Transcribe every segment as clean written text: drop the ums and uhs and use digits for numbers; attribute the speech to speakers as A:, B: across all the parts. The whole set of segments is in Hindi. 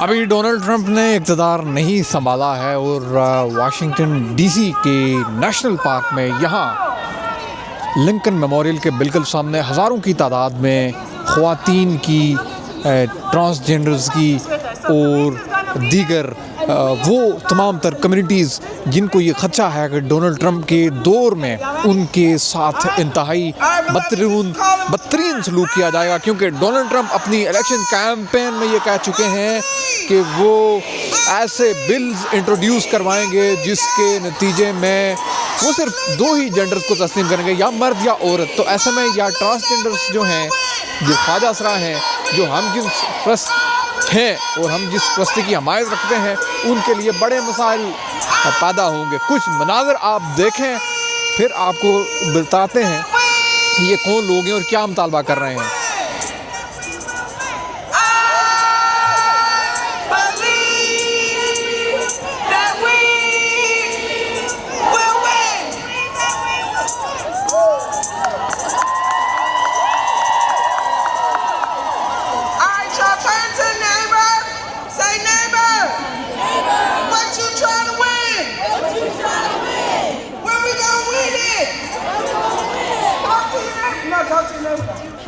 A: अभी डोनाल्ड ट्रंप ने इक़्तिदार नहीं संभाला है और वाशिंगटन डीसी के नेशनल पार्क में यहाँ लिंकन मेमोरियल के बिल्कुल सामने हज़ारों की तादाद में ख़वातीन की, ट्रांसजेंडर्स की और दीगर वो तमाम तर कम्युनिटीज़ जिनको ये ख़दशा है कि डोनाल्ड ट्रंप के दौर में उनके साथ इंतहाई बदतरीन सलूक किया जाएगा, क्योंकि डोनाल्ड ट्रंप अपनी इलेक्शन कैंपेन में ये कह चुके हैं कि वो ऐसे बिल्स इंट्रोड्यूस करवाएंगे जिसके नतीजे में वो सिर्फ दो ही जेंडर्स को तस्लीम करेंगे, या मर्द या औरत। तो ऐसे में या ट्रांसजेंडर्स जो हैं, जो ख्वाजा असरा हैं, जो हम जिस प्रस्त हैं और हम जिस प्रस्ती की हमायत रखते हैं, उनके लिए बड़े मसाइल पैदा होंगे। कुछ मनाज़र आप देखें, फिर आपको बताते हैं कि ये कौन लोग हैं और क्या मुतालबा कर रहे हैं।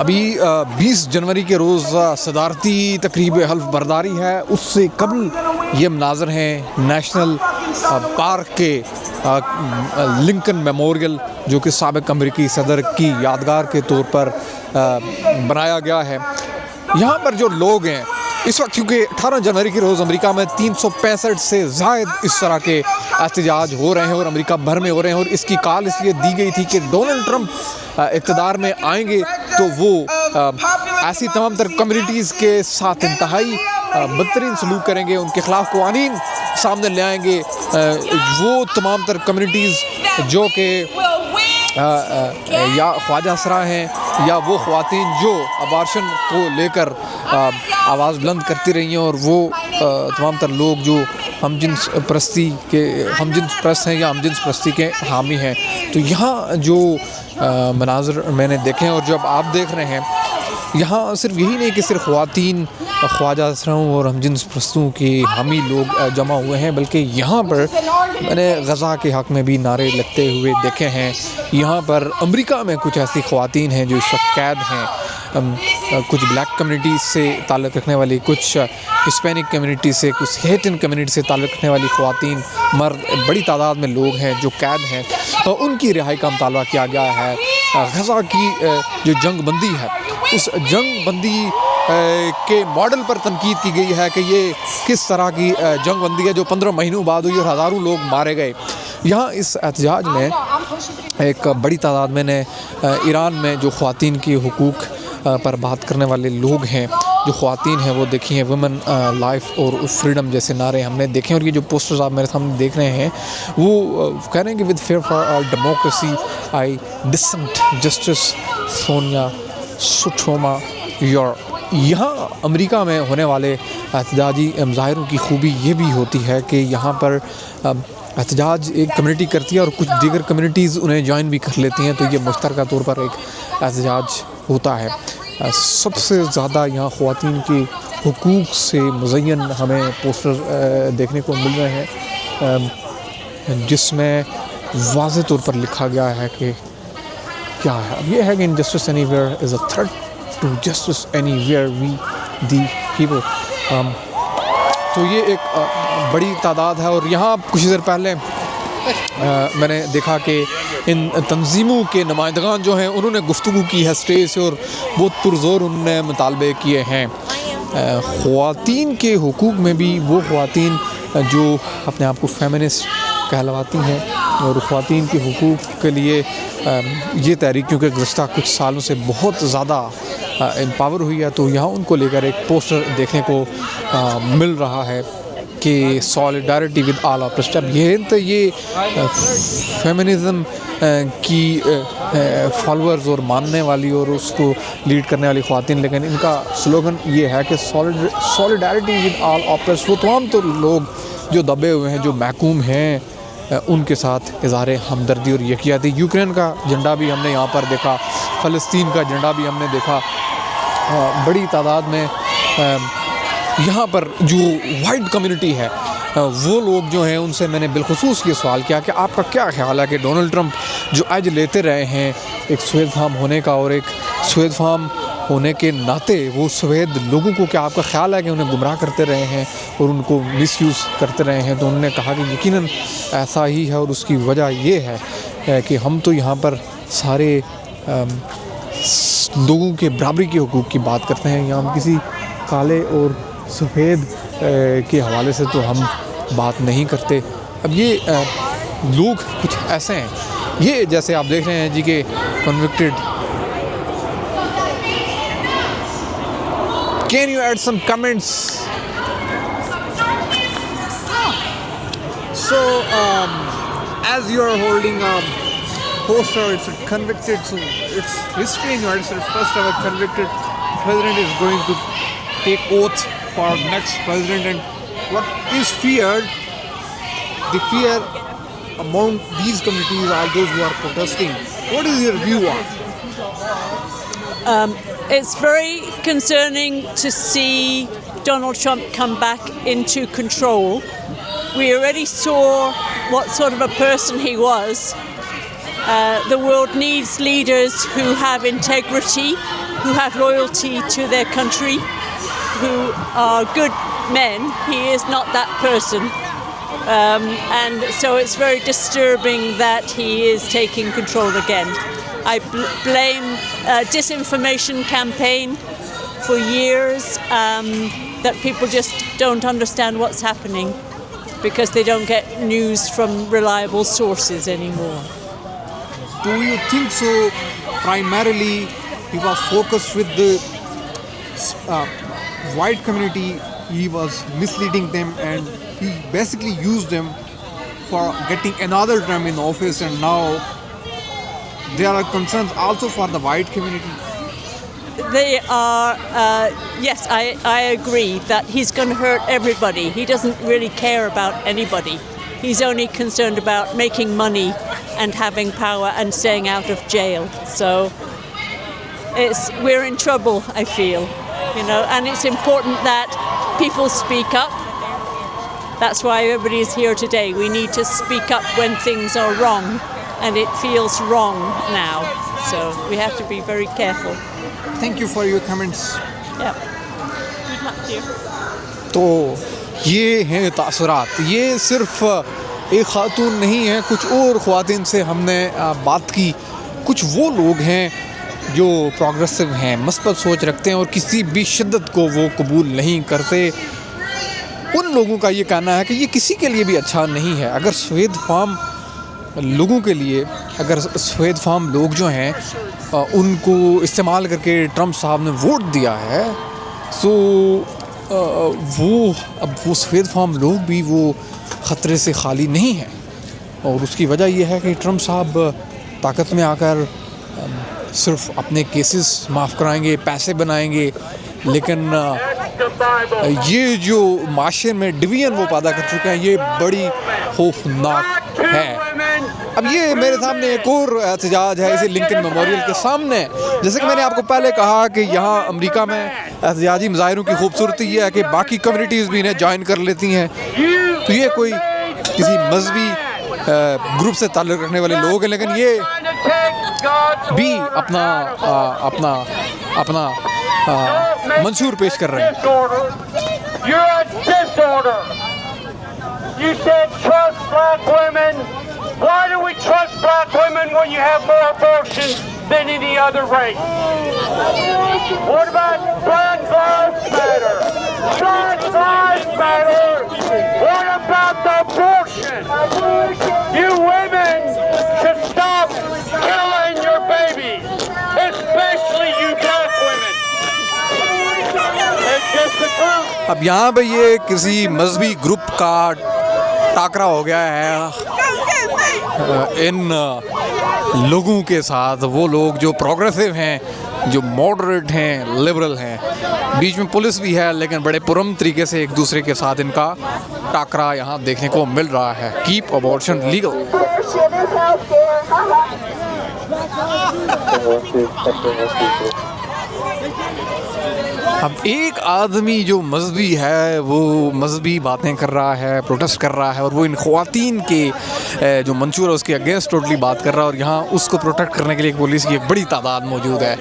A: अभी 20 जनवरी के रोज़ सदारती तकरीब हल्फ बर्दारी है, उससे कबल ये मनाज़र हैं नेशनल पार्क के लिंकन मेमोरियल, जो कि साबिक़ अमरीकी सदर की यादगार के तौर पर बनाया गया है। यहाँ पर जो लोग हैं इस वक्त, क्योंकि 18 जनवरी के रोज़ अमेरिका में 365 से ज़ायद इस तरह के एहतजाज हो रहे हैं और अमेरिका भर में हो रहे हैं, और इसकी कॉल इसलिए दी गई थी कि डोनाल्ड ट्रंप इक़्तिदार में आएंगे तो वो ऐसी तमाम तर कम्युनिटीज़ के साथ इंतहाई बदतरीन सलूक करेंगे, उनके ख़िलाफ़ क़वानीन सामने ले आएंगे। वो तमाम तर कम्युनिटीज़ जो कि या ख्वाजा असरा हैं या वो ख़वातीन जो अबार्शन को लेकर आवाज़ बुलंद करती रही हैं, और वो तमाम तर लोग जो हमजिन्स प्रस्त हैं या हमजिन्स प्रस्ती के हामी हैं। तो यहाँ जो मनाज़र मैंने देखे हैं और जब आप देख रहे हैं, यहाँ सिर्फ यही नहीं कि सिर्फ ख़वातीन, ख्वाजा असराओं और हमजिन्स प्रस्तों के हामी लोग जमा हुए हैं, बल्कि यहाँ पर मैंने गज़ा के हक़ में भी नारे लगते हुए देखे हैं। यहाँ पर अमेरिका में कुछ ऐसी ख़वातीन हैं जो इस वक्त कैद हैं, कुछ ब्लैक कम्युनिटी से ताल्लुक़ रखने वाली, कुछ हिस्पैनिक कम्युनिटी से, कुछ हेटन कम्युनिटी से ताल्लुक़ रखने वाली ख़वातीन, मर्द, बड़ी तादाद में लोग हैं जो कैद हैं, तो उनकी रिहाई का मुतालबा किया गया है। गज़ा की जो जंग बंदी है, उस जंग बंदी के मॉडल पर तनकीद की गई है कि ये किस तरह की जंग बंदी है जो 15 महीनों बाद हुई और हज़ारों लोग मारे गए। यहाँ इस एहतजाज में एक बड़ी तादाद में ने ईरान में जो ख़वातीन की हुकूक पर बात करने वाले लोग हैं, जो ख़वातीन हैं, वो देखी हैं वुमेन लाइफ और फ्रीडम जैसे नारे हमने देखे हैं। और ये जो पोस्टर्स आप मेरे सामने देख रहे हैं, वो कह रहे हैं कि with fair for our democracy I dissent justice Sonia Sotomayor. यहाँ अमेरिका में होने वाले एहतजाजी मुजाहिरों की खूबी ये भी होती है कि यहाँ पर एहतजाज एक कम्युनिटी करती है और कुछ दीगर कम्युनिटीज़ उन्हें ज्वाइन भी कर लेती हैं, तो ये मुश्तरका तौर पर एक एहतजाज होता है। सबसे ज़्यादा यहाँ ख़वातीन के हुकूक से मुज़य्यन हमें पोस्टर देखने को मिल रहे हैं, जिसमें वाज़ेह तौर पर लिखा गया है कि क्या है। अब ये है कि injustice anywhere is a threat to justice anywhere we the people. तो ये एक बड़ी तादाद है। और यहाँ कुछ देर पहले मैंने देखा कि इन तंजीमों के नुमाइंदगान जो हैं, उन्होंने गुफ्तगू की है स्टेज से और बहुत पुरज़ोर उन्होंने मुतालबे किए हैं। ख़वातीन के हुकूक में भी वो ख़वातीन जो अपने आप को फेमिनिस्ट कहलवाती हैं और ख़वातीन के हुकूक के लिए ये तहरीक क्योंकि गुज़श्ता कुछ सालों से बहुत ज़्यादा एम्पावर हुई है, तो यहाँ उनको लेकर एक पोस्टर देखने को मिल रहा है कि सॉलिडारिटी विद ऑल ऑप्रेस्ड। अब ये फेमिनिज़म की फॉलोअर्स और मानने वाली और उसको लीड करने वाली ख़वातीन, लेकिन इनका स्लोगन ये है कि सॉलिडारिटी विद ऑल ऑप्रेस्ड। वो तमाम तो लोग जो दबे हुए हैं, जो महकूम हैं, उनके साथ इज़हार हमदर्दी और यकियाती। यूक्रेन का झंडा भी हमने यहाँ पर देखा, फ़लस्तीन का झंडा भी हमने देखा। बड़ी तादाद में यहाँ पर जो वाइट कम्युनिटी है वो लोग जो हैं उनसे मैंने बिलखुसूस ये सवाल किया कि आपका क्या ख्याल है कि डोनाल्ड ट्रंप जो आज लेते रहे हैं एक सफ़ेद फार्म होने का, और एक सफ़ेद फार्म होने के नाते वो सफ़ेद लोगों को, क्या आपका ख्याल है कि उन्हें गुमराह करते रहे हैं और उनको मिसयूज़ करते रहे हैं? तो उन्होंने कहा कि यकीनन ऐसा ही है, और उसकी वजह ये है कि हम तो यहाँ पर सारे लोगों के बराबरी के हुकूक़ की बात करते हैं, यहाँ हम किसी काले और सफ़ेद के हवाले से तो हम बात नहीं करते। अब ये लोग कुछ ऐसे हैं, ये जैसे आप देख रहे हैं जी के convicted. Can you add some comments? So as you are holding a poster, it's a convicted, so it's history in United States. First ever convicted president is going to take oath for next president, and what is feared, the fear among these communities are those who are protesting. What is your view on?
B: It's very concerning to see Donald Trump come back into control. We already saw what sort of a person he was. The world needs leaders who have integrity, who have loyalty to their country, who are good men. He is not that person. And so it's very disturbing that he is taking control again. I blame disinformation campaign for years, that people just don't understand what's happening because they don't get news from reliable sources anymore.
A: Do you think so? Primarily, he was focused with the white community. He was misleading them, and he basically used them for getting another term in office. And now there are concerns also for the white community.
B: They are, yes, I agree that he's going to hurt everybody. He doesn't really care about anybody. He's only concerned about making money and having power and staying out of jail. So we're in trouble, I feel, and it's important that people speak up. That's why everybody is here today. We need to speak up when things are wrong, and it feels wrong now. So we have to be very careful.
A: Thank you for your comments.
B: Yeah. Good luck to you.
A: तो ये हैं तासुरात। ये सिर्फ एक ख़ातून नहीं है, कुछ और ख़वातीन से हमने बात की। कुछ वो लोग हैं जो प्रोग्रेसिव हैं, मस्बत सोच रखते हैं और किसी भी शिद्दत को वो कबूल नहीं करते। उन लोगों का ये कहना है कि ये किसी के लिए भी अच्छा नहीं है। अगर सफ़ेद फार्म लोगों के लिए, अगर सफ़ेद फार्म लोग जो हैं उनको इस्तेमाल करके ट्रंप साहब ने वोट दिया है, सो वो सफ़ेद फार्म लोग भी वो ख़तरे से खाली नहीं हैं। और उसकी वजह यह है कि ट्रंप साहब ताकत में आकर सिर्फ अपने केसेस माफ़ कराएंगे, पैसे बनाएंगे, लेकिन ये जो माशरे में डिवीज़न वो पैदा कर चुके हैं, ये बड़ी खौफनाक है। अब ये मेरे सामने एक और एहतजाज है इसी लिंकन मेमोरियल के सामने। जैसे कि मैंने आपको पहले कहा कि यहाँ अमेरिका में एहतजाजी मुजाहिरों की खूबसूरती ये है कि बाकी कम्युनिटीज़ भी इन्हें ज्वाइन कर लेती हैं। तो ये कोई किसी मजहबी ग्रुप से ताल्लुक़ रखने वाले लोग हैं, लेकिन ये भी अपना मंशूर पेश कर रहे हैं। You said trust black women. Why do we trust black women when you have more abortions than any other race? What about Black Lives Matter? Black Lives Matter. What about the abortion? You women should stop killing your babies, especially you black women. It's just the truth. अब यहाँ पे ये किसी मजहबी ग्रुप का टाकरा हो गया है इन लोगों के साथ। वो लोग जो प्रोग्रेसिव हैं, जो मॉडरेट हैं, लिबरल हैं, बीच में पुलिस भी है, लेकिन बड़े पुरम तरीके से एक दूसरे के साथ इनका टाकरा यहाँ देखने को मिल रहा है। Keep abortion legal. अब एक आदमी जो मजहबी है वो मजहबी बातें कर रहा है, प्रोटेस्ट कर रहा है, और वो इन ख़वातीन के जो मंशूर है उसके अगेंस्ट टोटली बात कर रहा है, और यहाँ उसको प्रोटेक्ट करने के लिए पुलिस की एक बड़ी तादाद मौजूद है।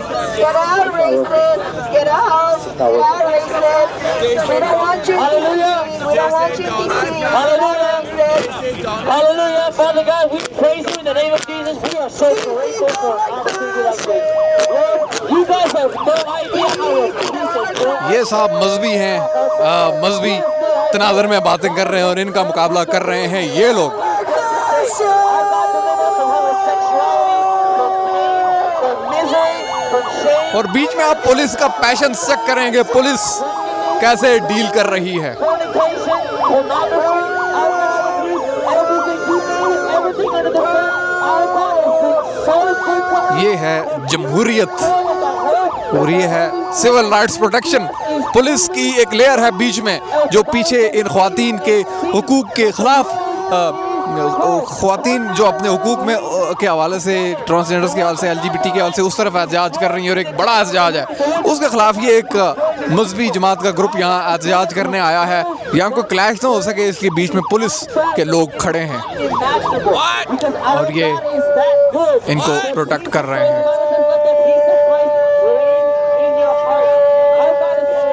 C: Hallelujah, Father God, we praise you in the name of Jesus. We are so grateful for an opportunity like this. Lord, you guys have no idea how it
A: ये साहब मजहबी हैं, मजहबी तनाज़र में बातें कर रहे हैं और इनका मुकाबला कर रहे हैं ये लोग। और बीच में आप पुलिस का पैशन चेक करेंगे, पुलिस कैसे डील कर रही है। ये है जमहूरियत और ये है सिविल राइट्स प्रोटेक्शन। पुलिस की एक लेयर है बीच में जो पीछे इन ख्वातीन के हुकूक के खिलाफ, ख्वातीन जो अपने हुकूक में के हवाले से, ट्रांसजेंडर्स के हवाले से, LGBT के हवाले से उस तरफ एहतजाज कर रही है, और एक बड़ा एहतजाज है उसके खिलाफ ये एक मजहबी जमात का ग्रुप यहाँ एहतजाज करने आया है। यहाँ कोई क्लैश ना हो सके इसके बीच में पुलिस के लोग खड़े हैं और ये इनको प्रोटेक्ट कर रहे हैं।